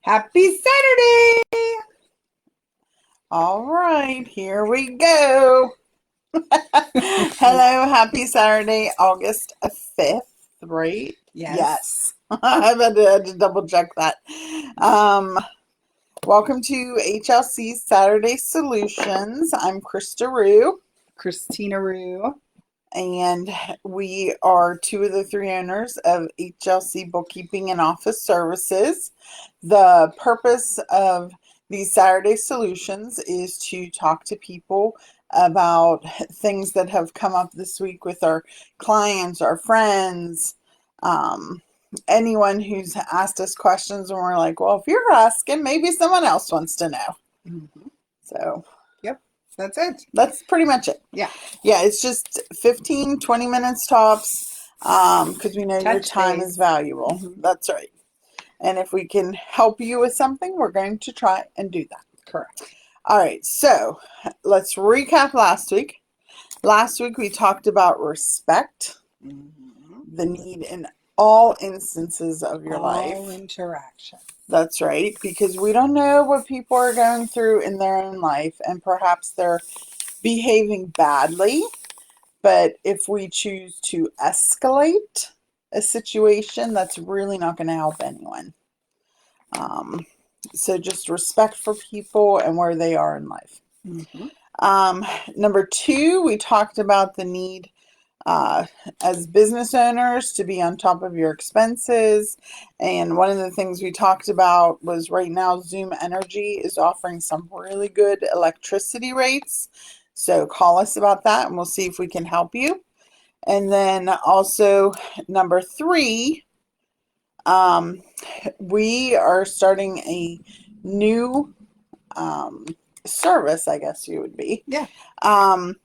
Happy Saturday! All right, here we go. Hello, happy Saturday, August 5th, right? Yes. Yes. I had to double check that. Um, Welcome to HLC Saturday Solutions. I'm Krista Rue, Christina Rue. and we are two of the three owners of HLC Bookkeeping and Office Services. The purpose of these Saturday Solutions is to talk to people about things that have come up this week with our clients, our friends, anyone who's asked us questions, and we're like, well, if you're asking, maybe someone else wants to know. Mm-hmm. So Yep, that's it. that's pretty much it. Yeah. Yeah, it's just 15, 20 minutes tops, because we know your Touch time base. is valuable. Mhm. That's right. And if we can help you with something, we're going to try and do that. Correct. All right, so let's recap last week. Last week we talked about respect, Mm-hmm. the need in all instances of your All life. interaction. That's right, because we don't know what people are going through in their own life, and perhaps they're behaving badly. But if we choose to escalate a situation, that's really not going to help anyone. So just respect for people and where they are in life. Mm-hmm. Number two, we talked about the need uh, as business owners to be on top of your expenses. And one of the things we talked about was right now Zoom Energy is offering some really good electricity rates. So call us about that and we'll see if we can help you. And then also number three, we are starting a new service, I guess you would be. Yeah. Um,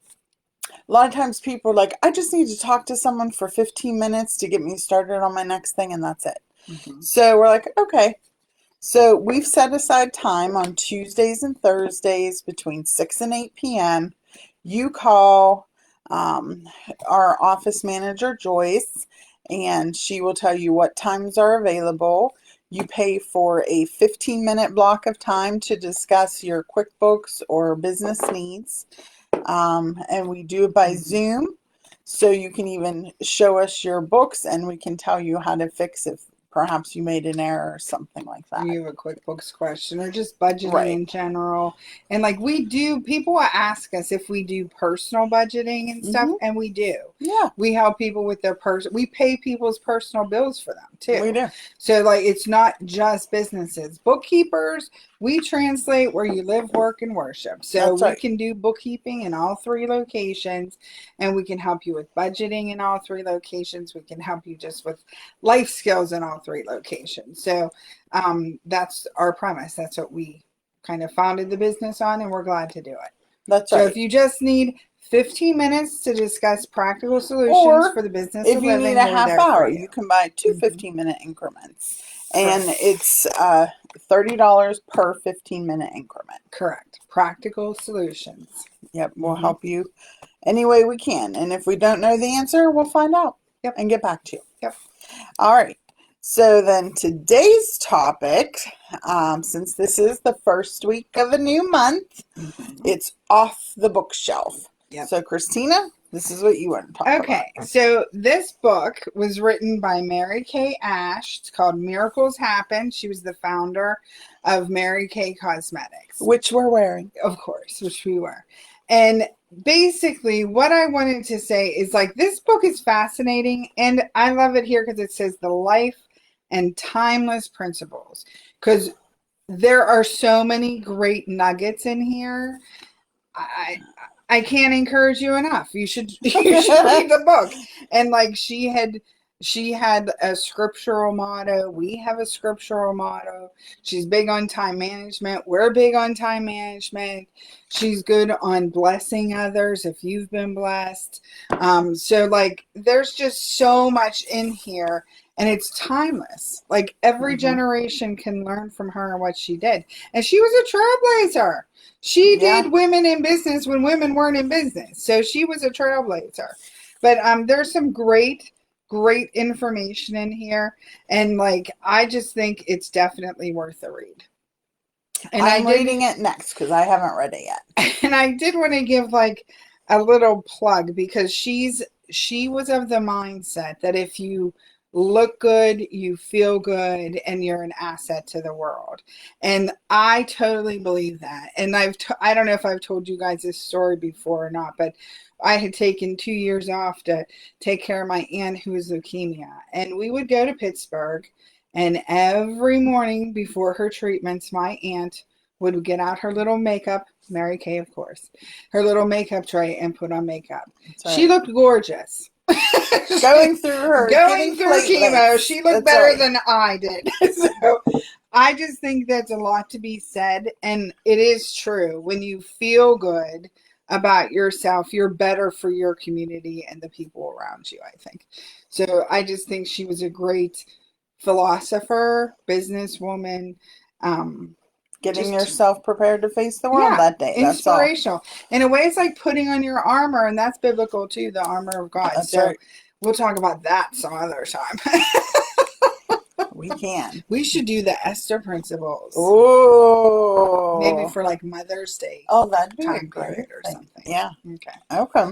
a lot of times people are like, I just need to talk to someone for 15 minutes to get me started on my next thing, and that's it. Mm-hmm. So we're like, okay. So we've set aside time on Tuesdays and Thursdays between 6 and 8 p.m. You call our office manager, Joyce, and she will tell you what times are available. You pay for a 15-minute block of time to discuss your QuickBooks or business needs. And we do it by Zoom. So you can even show us your books and we can tell you how to fix it. Perhaps you made an error or something like that. You have a QuickBooks question or just budgeting Right. in general. And like people will ask us if we do personal budgeting and stuff, and we do. Yeah, We help people with their we pay people's personal bills for them too. we do. So like it's not just businesses. Bookkeepers, we translate where you live, work, and worship. So That's we right. can do bookkeeping in all three locations, and we can help you with budgeting in all three locations. We can help you just with life skills in all three locations. So that's our premise. That's what we kind of founded the business on, and we're glad to do it. That's So right. if you just need 15 minutes to discuss practical solutions Or for the business if of you need living, a we're half there for hour, you. you can buy two Mhm. 15-minute increments. And Right. it's $30 per 15-minute increment. Correct. Practical solutions. Yep, we'll Mhm. help you any way we can. And if we don't know the answer, we'll find out Yep. and get back to you. Yep. All right. So then today's topic, since this is the first week of a new month, Mhm. it's off the bookshelf. Yep. So Christina, this is what you want to talk about. Okay, so this book was written by Mary Kay Ash. It's called Miracles Happen. She was the founder of Mary Kay Cosmetics. Which we're wearing. Of course, which we were. And basically, what I wanted to say is like this book is fascinating, and I love it here because it says the life and timeless principles. Because there are so many great nuggets in here. I can't encourage you enough. You should read the book. And like she had a scriptural motto. We have a scriptural motto. She's big on time management. We're big on time management. She's good on blessing others if you've been blessed. So like there's just so much in here and it's timeless. Like every generation can learn from her and what she did. And she was a trailblazer. She did women in business when women weren't in business. So she was a trailblazer. But there's some great great information in here. And like, I just think it's definitely worth a read. And I'm reading it next because I haven't read it yet. and I did want to give like a little plug because she was of the mindset that if you look good, you feel good, and you're an asset to the world. And I totally believe that. And I don't know if I've told you guys this story before or not, but I had taken 2 years off to take care of my aunt who was leukemia. And we would go to Pittsburgh, and every morning before her treatments, my aunt would get out her little makeup, Mary Kay, of course, her little makeup tray and put on makeup. Right. She looked gorgeous. Going through her chemo, she looked That's better right. than I did. So I just think that's a lot to be said. And it is true. When you feel good about yourself, you're better for your community and the people around you, I think. So I just think she was a great philosopher, businesswoman, Getting just yourself prepared to face the world that day. That's all. inspirational. In a way, it's like putting on your armor, and that's biblical too, the armor of God. That's so right. we'll talk about that some other time. We can. We should do the Esther principles. Oh. Maybe for like Mother's Day. Oh, that'd be a time great period or thing. something. Yeah. Okay. Okay.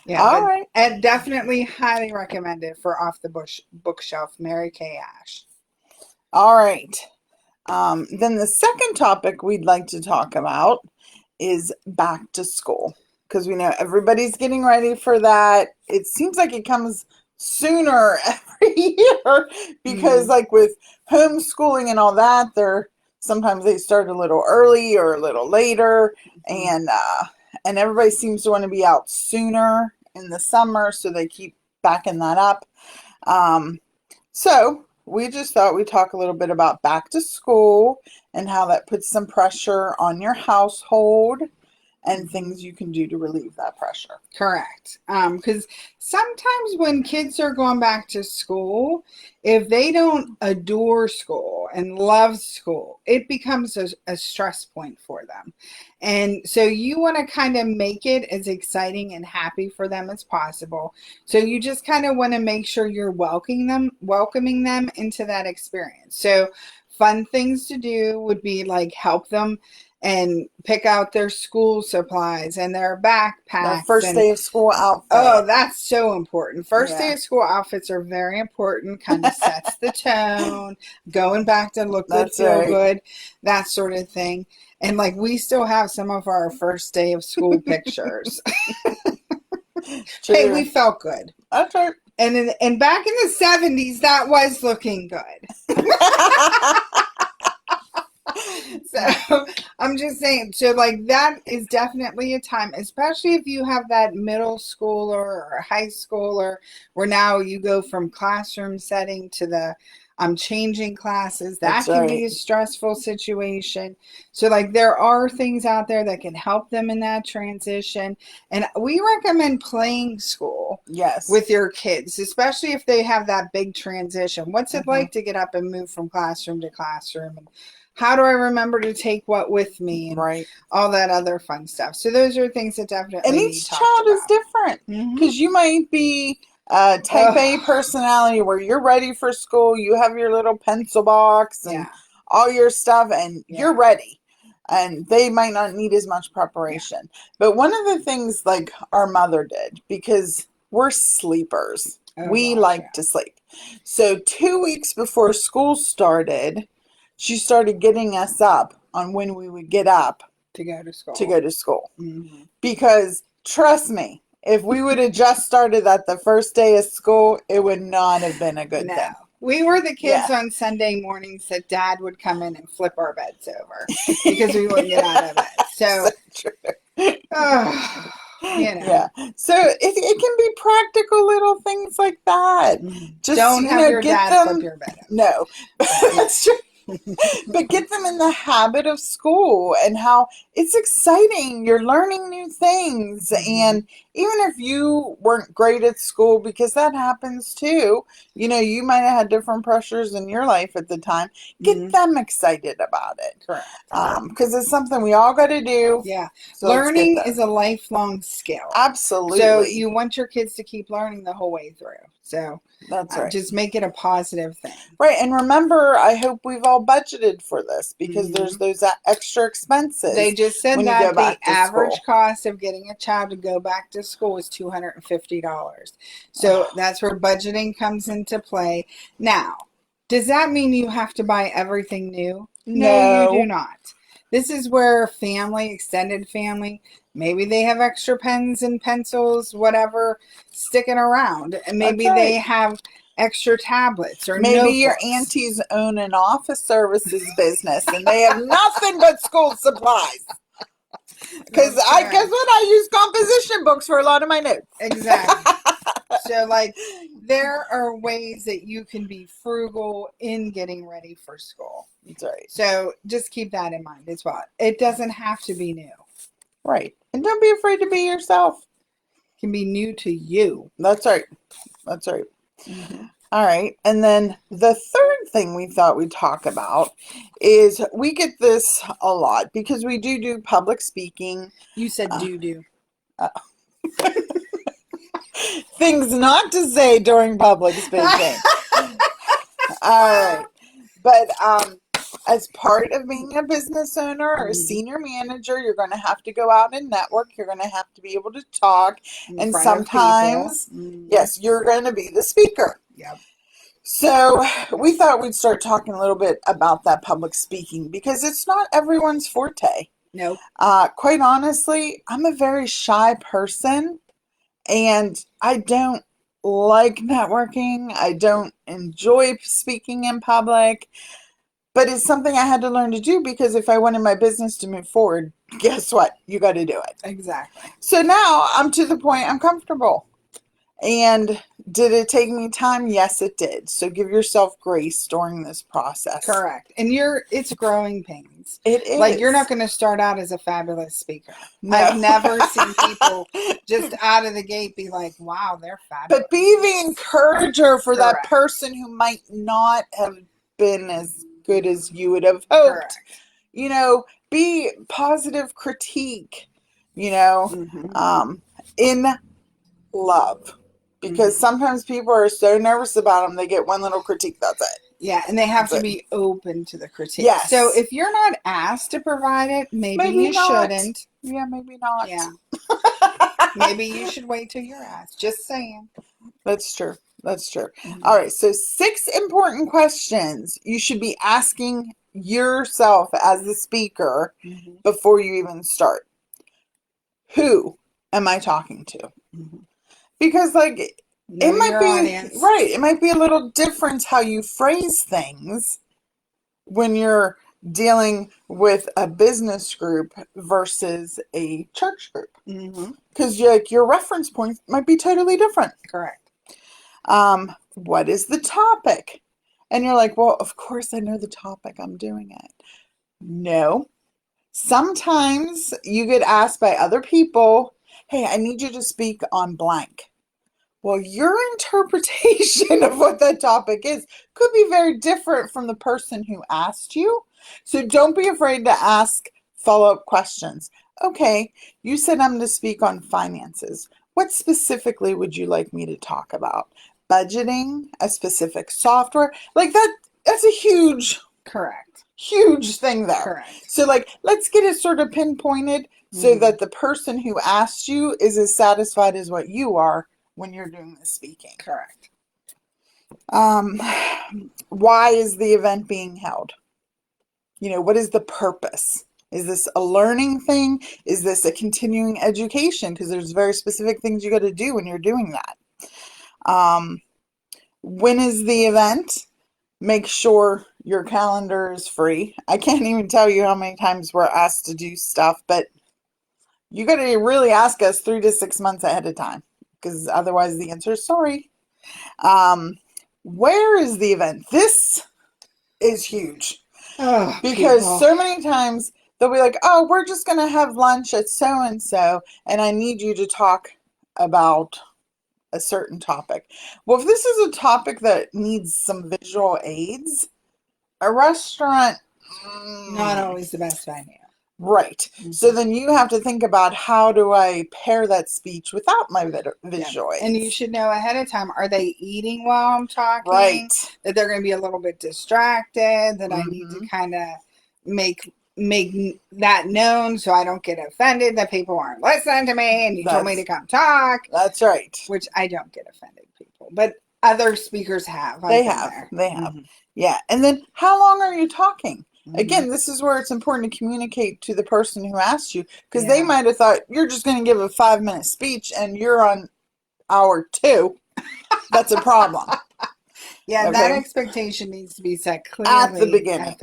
Yeah. All right. And definitely highly recommended for Off the Bookshelf, Mary Kay Ash. All right. Then the second topic we'd like to talk about is back to school, because we know everybody's getting ready for that. It seems like it comes sooner every year because like with homeschooling and all that, sometimes they start a little early or a little later, and everybody seems to want to be out sooner in the summer, so they keep backing that up. So we just thought we'd talk a little bit about back to school and how that puts some pressure on your household and things you can do to relieve that pressure. Correct. Because sometimes when kids are going back to school, if they don't adore school and love school, it becomes a stress point for them. And so you want to kind of make it as exciting and happy for them as possible. So you just kind of want to make sure you're welcoming them into that experience. So fun things to do would be like help them and pick out their school supplies and their backpacks. The first day of school outfit. Oh, that's so important. First day of school outfits are very important. Kind of sets the tone. Going back to look good, feel good, that sort of thing. And like we still have some of our first day of school pictures. Hey, we felt good. That's right. And back in the 70s, that was looking good. So I'm just saying, so like that is definitely a time, especially if you have that middle schooler or high schooler where now you go from classroom setting to the changing classes. That can be a stressful situation. So like there are things out there that can help them in that transition. And we recommend playing school with your kids, especially if they have that big transition. What's it like to get up and move from classroom to classroom? And how do I remember to take what with me? And all that other fun stuff. So those are things that definitely need each child is different, because you might be type A personality where you're ready for school. You have your little pencil box and all your stuff, and you're ready. And they might not need as much preparation. But one of the things like our mother did, because we're sleepers, we like to sleep. So 2 weeks before school started, she started getting us up on when we would get up to go to school. Because trust me, if we would have just started that the first day of school, it would not have been a good thing. We were the kids on Sunday mornings that Dad would come in and flip our beds over because we wouldn't get out of bed. So true. So it can be practical little things like that. Just don't have your dad flip your bed over. No, that's true. But get them in the habit of school and how it's exciting. You're learning new things. And even if you weren't great at school, because that happens too, you might have had different pressures in your life at the time. Get them excited about it. Correct. Because it's something we all got to do. Yeah. So let's get Learning that. is a lifelong skill. Absolutely. So you want your kids to keep learning the whole way through. So That's right. just make it a positive thing. Right. And remember, I hope we've all budgeted for this because there's those extra expenses. They just said when you that go back the to average school. cost of getting a child to go back to school is $250. So that's where budgeting comes into play. Now, does that mean you have to buy everything new? No, you do not. This is where family, extended family, maybe they have extra pens and pencils, whatever, sticking around. And maybe they have extra tablets or maybe your notebooks. aunties own an office services business and they have nothing but school supplies. Because guess what? I use composition books for a lot of my notes. Exactly. So, there are ways that you can be frugal in getting ready for school. That's right. So, just keep that in mind as well. It doesn't have to be new. Right. And don't be afraid to be yourself. It can be new to you. That's right. That's right. All right. And then the third thing we thought we'd talk about is we get this a lot because we do public speaking. You said do. Things not to say during public speaking. All right. But as part of being a business owner or a senior manager, you're going to have to go out and network. You're going to have to be able to talk. And sometimes, yes, you're going to be the speaker. Yep. So we thought we'd start talking a little bit about that public speaking because it's not everyone's forte. Nope. Quite honestly, I'm a very shy person and I don't like networking. I don't enjoy speaking in public, but it's something I had to learn to do because if I wanted my business to move forward, guess what? You got to do it. Exactly. So now I'm to the point I'm comfortable. And did it take me time? Yes, it did. So give yourself grace during this process. Correct. And it's growing pains. It is. You're not going to start out as a fabulous speaker. No. I've never seen people just out of the gate be like, wow, they're fabulous. But be the encourager for that person who might not have been as good as you would have hoped. Correct. Be positive critique, in love. Because sometimes people are so nervous about them, they get one little critique, that's it. Yeah, and they have to be open to the critique. Yes. So if you're not asked to provide it, maybe you shouldn't. Yeah, maybe not. Yeah. Maybe you should wait till you're asked. Just saying. That's true. That's true. All right, so 6 important questions you should be asking yourself as the speaker before you even start. Who am I talking to? Because it might be audience. Right. It might be a little different how you phrase things when you're dealing with a business group versus a church group. Because your reference points might be totally different. Correct. What is the topic? And you're like, well, of course I know the topic. I'm doing it. No. Sometimes you get asked by other people, hey, I need you to speak on blank. Well, your interpretation of what that topic is could be very different from the person who asked you. So don't be afraid to ask follow-up questions. Okay, you said I'm to speak on finances. What specifically would you like me to talk about? Budgeting, a specific software? That's a huge... Correct. Huge thing there. Correct. So let's get it sort of pinpointed so that the person who asked you is as satisfied as what you are when you're doing the speaking. Correct. Why is the event being held? What is the purpose? Is this a learning thing? Is this a continuing education? Because there's very specific things you got to do when you're doing that. When is the event? Make sure your calendar is free. I can't even tell you how many times we're asked to do stuff, but you got to really ask us 3 to 6 months ahead of time because otherwise the answer is sorry. Where is the event? This is huge. Oh, Because people. so many times they'll be like, oh, we're just going to have lunch at so and so, and I need you to talk about a certain topic. Well, if this is a topic that needs some visual aids, a restaurant, Not always the best idea. right. So then you have to think about, how do I pair that speech without my visual aids? And you should know ahead of time, are they eating while I'm talking? Right. That they're going to be a little bit distracted, that I need to Mhm. kind of make that known so I don't get offended that people aren't listening to me and you told me to come talk. That's right. Which I don't get offended, people. But other speakers have. They I've been have. there. They have. Yeah. And then, how long are you talking? Mhm. Again, this is where it's important to communicate to the person who asked you, because they Yeah. might have thought you're just going to give a 5-minute speech and you're on hour 2. That's a problem. Yeah, that Okay. expectation needs to be set clearly At the beginning.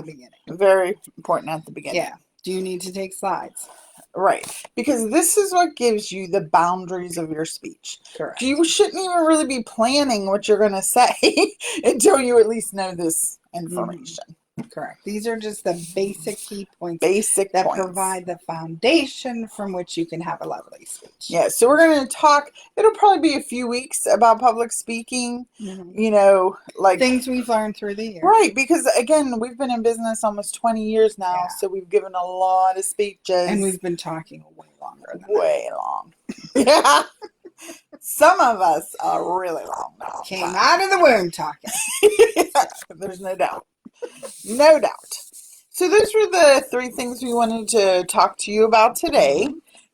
Very important at the beginning. Yeah. Do you need to take slides? Right. Because this is what gives you the boundaries of your speech. Correct. You shouldn't even really be planning what you're going to say until you at least know this information. Correct. These are just the basic key points that provide the foundation from which you can have a lovely speech. Yeah, so we're going to talk, it'll probably be a few weeks about public speaking, you know, like things we've learned through the years. Right, because again, we've been in business almost 20 years now, so we've given a lot of speeches. And we've been talking way longer than way long. Yeah. Some of us are really long now. Came out of the womb talking. There's no doubt. No doubt. So those were the 3 things we wanted to talk to you about today.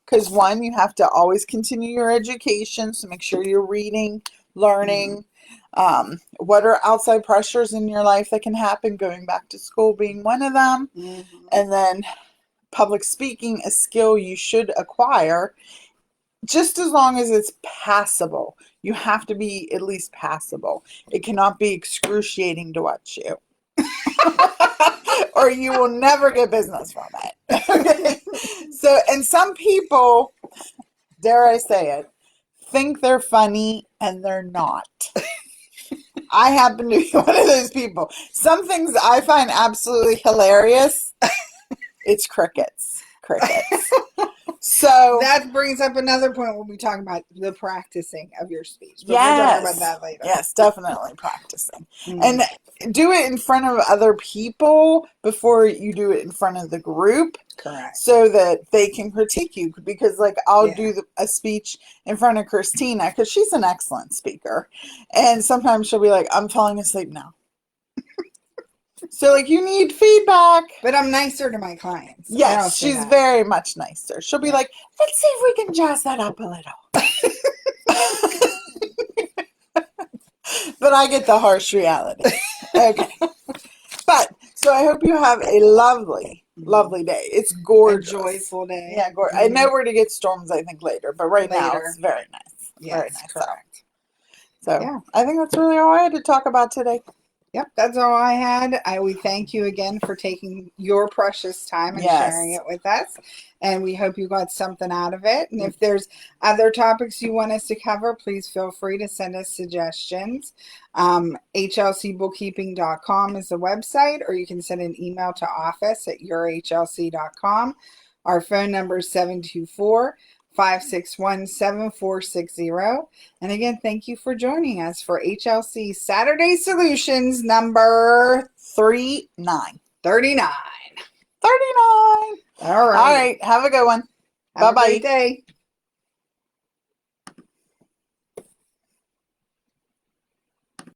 Because 1, you have to always continue your education, so make sure you're reading, learning. What are outside pressures in your life that can happen, going back to school being one of them. And then public speaking, a skill you should acquire, just as long as it's passable. You have to be at least passable. It cannot be excruciating to watch you. Or you will never get business from it. So, and some people, dare I say it, think they're funny and they're not. I happen to be one of those people. Some things I find absolutely hilarious. It's crickets. So that brings up another point when we talk about the practicing of your speech. But yes, we'll talk about that later. Yes, definitely practicing. And do it in front of other people before you do it in front of the group. Correct. So that they can critique you. Because like I'll do a speech in front of Christina because she's an excellent speaker. And sometimes she'll be like, I'm falling asleep now. So, like, you need feedback. But I'm nicer to my clients. Yes, she's very much nicer. She'll be like, let's see if we can jazz that up a little. But I get the harsh reality. Okay. But, so I hope you have a lovely, lovely day. It's gorgeous. A joyful day. Yeah, I know we're to get storms, I think, later. But right now, it's very nice. Yes, very nice. correct. So, I think that's really all I had to talk about today. Yep, that's all I had. We thank you again for taking your precious time and sharing it with us. And we hope you got something out of it. And if there's other topics you want us to cover, please feel free to send us suggestions. HLCbookkeeping.com is the website, or you can send an email to office@yourhlc.com. Our phone number is 724-561-7460. And again, thank you for joining us for HLC Saturday Solutions number 39. 39. 39. All right. All right. Have a good one. Have Bye-bye. a great day.